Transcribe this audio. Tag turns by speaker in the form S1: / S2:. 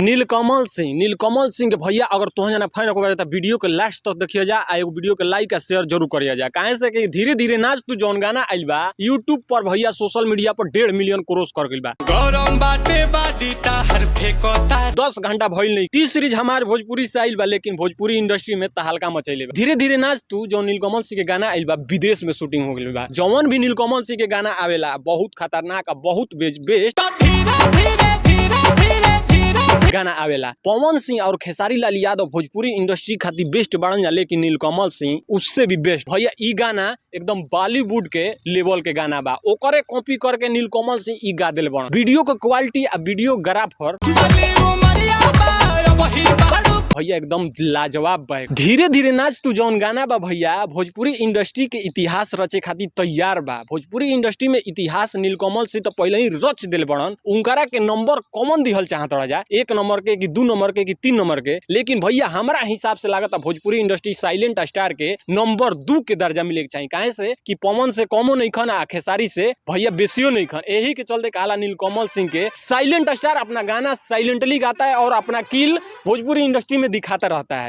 S1: नीलकमल सिंह के भैया अगर तुम जना फैन हो तो वीडियो के लास्ट तक देखिए जा, एगो वीडियो के लाइक और शेयर जरूर करिए जा। काहे से कि धीरे धीरे नाच तू जौन गाना आइल बा यूट्यूब पर भैया सोशल मीडिया पर 1.5 मिलियन क्रॉस कर गइल बा। 10 घंटा भइल नहीं टी सीरीज हमारे भोजपुरी से आइल बा, लेकिन भोजपुरी इंडस्ट्री में तहलका मचैले बा। धीरे धीरे नाच तू जो नीलकमल सिंह के गाना आइल बा विदेश में शूटिंग हो गइल बा। जौन भी नीलकमल सिंह के गाना आवेला बहुत खतरनाक बहुत बेस्ट गाना आवेला। पवन सिंह और खेसारी लाल यादव भोजपुरी इंडस्ट्री खातिर बेस्ट बढ़न जा, लेकिन नीलकमल सिंह उससे भी बेस्ट। भैया ई गाना एकदम बॉलीवुड के लेवल के गाना बा, ओकरे कॉपी करके नीलकमल सिंह ई गा दिल बन। वीडियो के क्वालिटी आ वीडियोग्राफर भैया एकदम लाजवाब बा। धीरे धीरे नाच तू जौन गाना बा भैया भोजपुरी इंडस्ट्री के इतिहास रचे खातिर तैयार बा। भोजपुरी इंडस्ट्री में इतिहास नीलकमल सिंह तो पहले ही रच दिल बड़न। उनकरा के नंबर कॉमन दिहल चाहत रह जा, 1 नंबर के कि 2 नंबर के कि 3 नंबर के, लेकिन भैया हमारा हिसाब से लागत भोजपुरी इंडस्ट्री साइलेंट स्टार के नंबर 2 के दर्जा मिले के चाहिए। काहे से कि पवन से कमो नहीं खन आ खेसारी से भैया बेसियो नहीं खन। यही के चलते कहला नीलकमल सिंह के साइलेंट स्टार अपना गाना साइलेंटली गाता है और अपना किल भोजपुरी इंडस्ट्री में दिखाता रहता है।